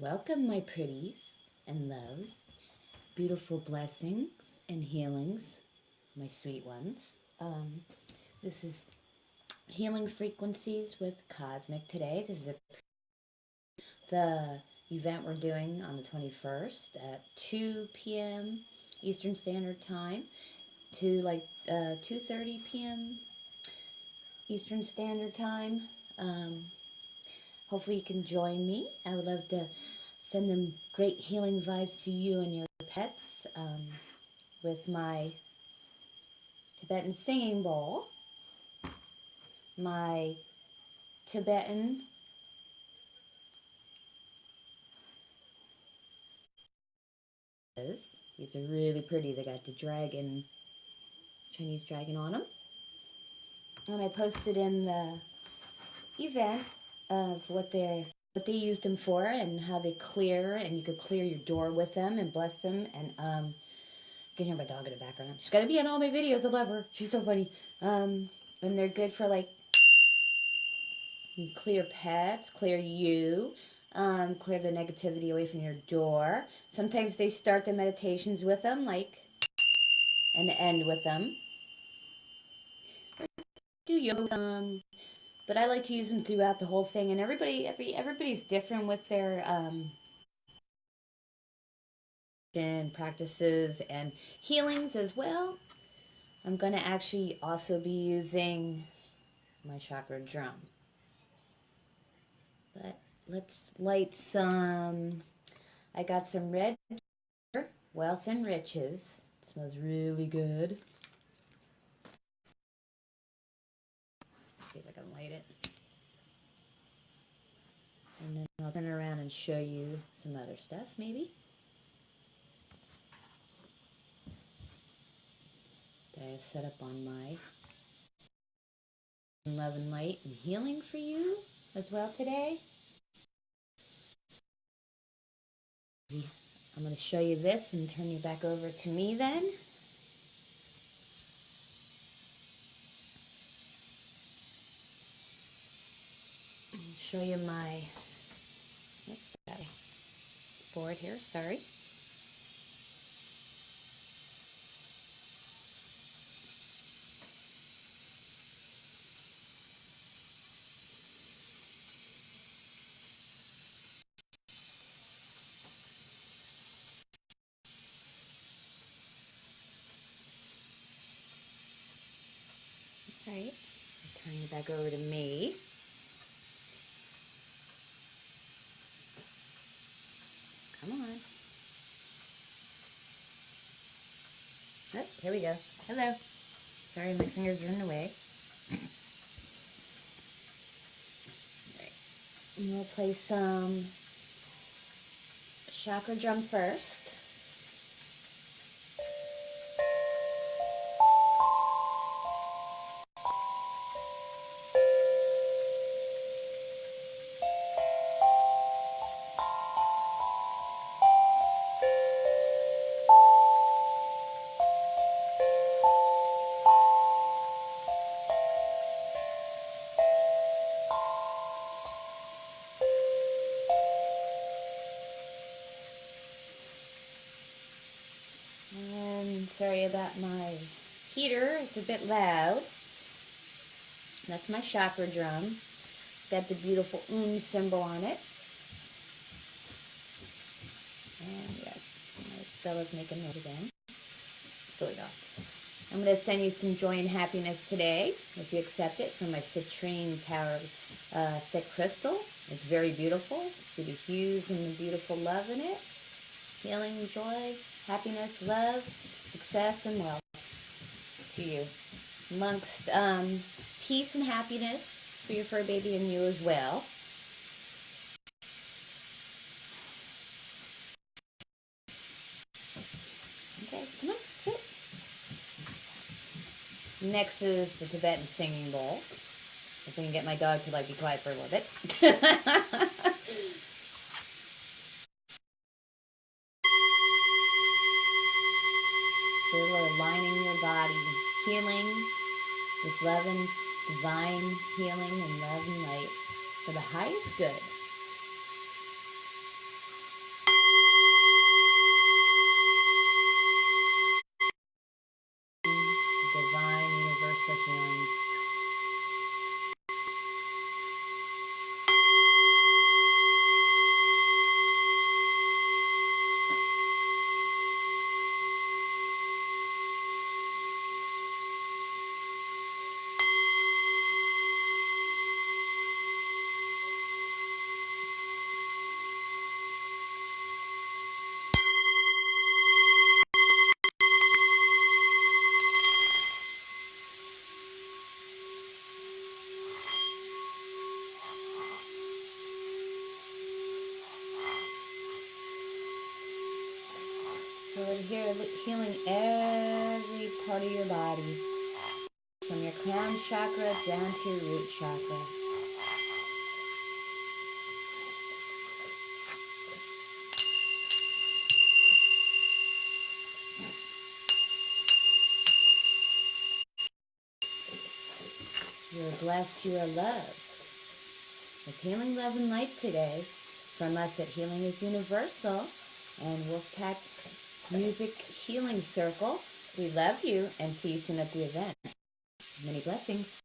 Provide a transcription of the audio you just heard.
Welcome, my pretties and loves, beautiful blessings and healings, my sweet ones. This is Healing Frequencies with Cosmic today. This is the event we're doing on the 21st at 2 p.m. Eastern Standard Time to 2:30 p.m. Eastern Standard Time. Hopefully you can join me. I would love to send them great healing vibes to you and your pets with my Tibetan singing bowl, my Tibetan these are really pretty. They got the dragon, Chinese dragon on them. And I posted in the event of what they used them for and how they clear, and you could clear your door with them and bless them. And you can hear my dog in the background. She's got to be in all my videos. I love her. She's so funny. And they're good for clear pets, clear you, clear the negativity away from your door. Sometimes they start the meditations with them, and end with them. Do yoga, but I like to use them throughout the whole thing. And everybody's different with their practices and healings as well. I'm going to actually also be using my chakra drum. But let's light some. I got some red Wealth and Riches. It smells really good. Let's see if I can light it. And then I'll turn around and show you some other stuff, maybe. That I have set up on my love and light and healing for you as well today. I'm going to show you this and turn you back over to me then. I'll show you my board here, sorry. Alright, turn you back over to me. Come on. Oh, here we go. Hello. Sorry, my fingers are in the way. Alright. And we'll play some chakra drum first. Sorry about my heater, it's a bit loud. That's my chakra drum. Got the beautiful symbol on it. And yes, my fella's making noise again. It's going off. I'm going to send you some joy and happiness today, if you accept it, from my citrine tower thick crystal. It's very beautiful. See the hues and the beautiful love in it. Healing, joy, happiness, love, success, and wealth to you. Amongst peace and happiness for your fur baby and you as well. Okay, come on, sit. Next is the Tibetan singing bowl. If I can get my dog to be quiet for a little bit. So we're aligning your body, healing with love and divine healing and love and light for the highest good. So we're here healing every part of your body, from your crown chakra down to your root chakra. You are blessed, you are loved. With healing, love, and light today, from us at Healing is Universal and Wolfpack Music Healing Circle, we love you and see you soon at the event. Many blessings.